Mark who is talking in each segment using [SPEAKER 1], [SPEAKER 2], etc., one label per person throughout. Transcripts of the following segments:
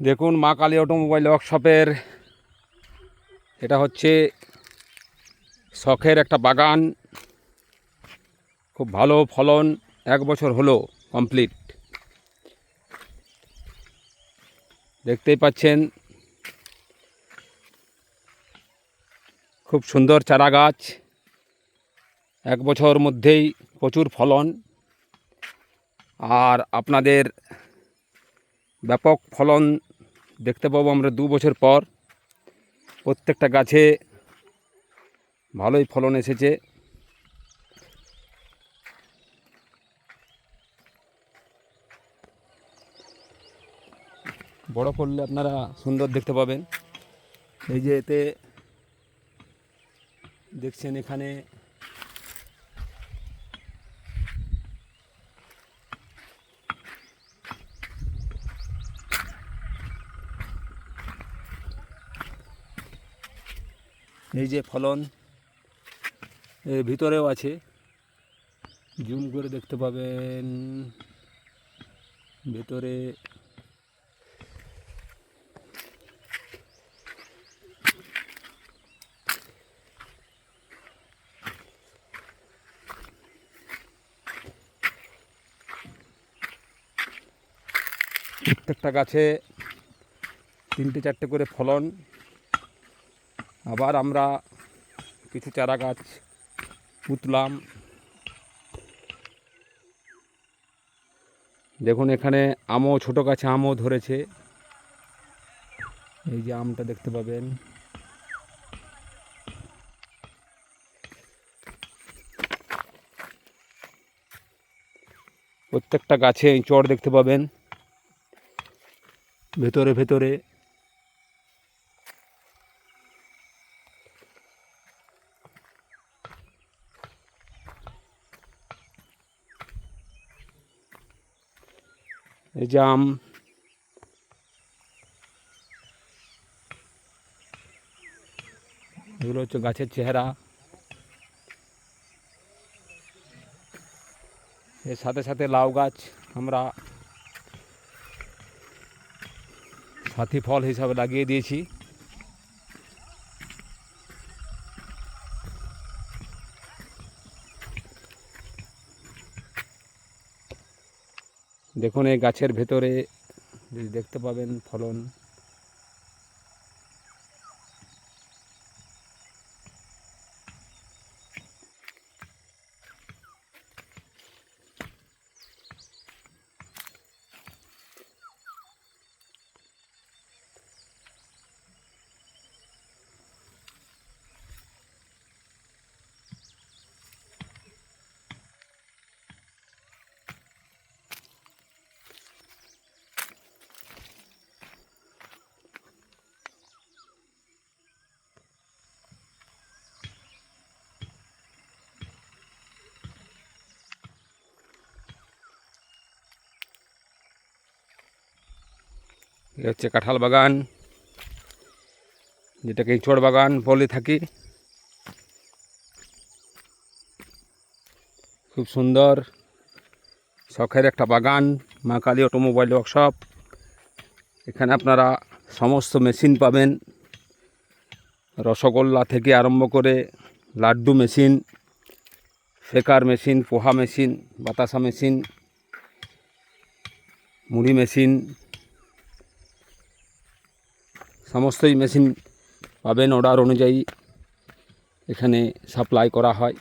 [SPEAKER 1] দেখুন মা কালী অটোমোবাইল ওয়ার্কশপের এটা হচ্ছে শখের একটা বাগান। খুব ভালো ফলন, 1 বছর হলো কমপ্লিট। দেখতেই পাচ্ছেন খুব সুন্দর চারা গাছ, 1 বছর মধ্যেই প্রচুর ফলন। আর আপনাদের ব্যাপক ফলন দেখতে পাবো আমরা 2 বছর পর। প্রত্যেকটা গাছে ভালোই ফলন এসেছে। বড় করলে আপনারা সুন্দর দেখতে পাবেন। এই যে এতে দেখছেন এখানে এই যে ফলন এর ভিতরেও আছে, জুম করে দেখতে পাবেন ভেতরে। প্রত্যেকটা গাছে 3-4টে করে ফলন। আবার আমরা কিছু চারা গাছ পুঁতলাম। দেখুন এখানে আমও, ছোটো গাছে আমও ধরেছে। এই যে আমটা দেখতে পাবেন। প্রত্যেকটা গাছে চড় দেখতে পাবেন ভেতরে ভেতরে। এই যে আম, এগুলো হচ্ছে গাছের চেহারা। এর সাথে সাথে লাউ গাছ আমরা সাথী ফল হিসাবে লাগিয়ে দিয়েছি। দেখুন এই গাছের ভেতরে যদি দেখতে পাবেন ফলন। এটা হচ্ছে কাঁঠাল বাগান, যেটাকে ইঁচড় বাগান বলে থাকি। খুব সুন্দর শখের একটা বাগান, মা কালী অটোমোবাইল ওয়ার্কশপ। এখানে আপনারা সমস্ত মেশিন পাবেন, রসগোল্লা থেকে আরম্ভ করে লাড্ডু মেশিন, শেকার মেশিন, পোহা মেশিন, বাতাসা মেশিন, মুড়ি মেশিন, সমস্তই মেশিন পাবেন। অর্ডার অনুযায়ী এখানে সাপ্লাই করা হয়।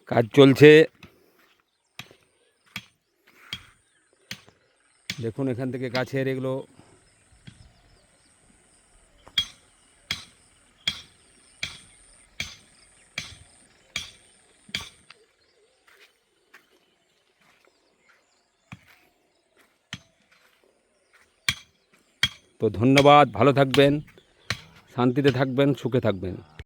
[SPEAKER 1] কাজ চলছে। দেখুন এখান থেকে গাছের এগুলো তো। ধন্যবাদ, ভালো থাকবেন, শান্তিতে থাকবেন, সুখে থাকবেন।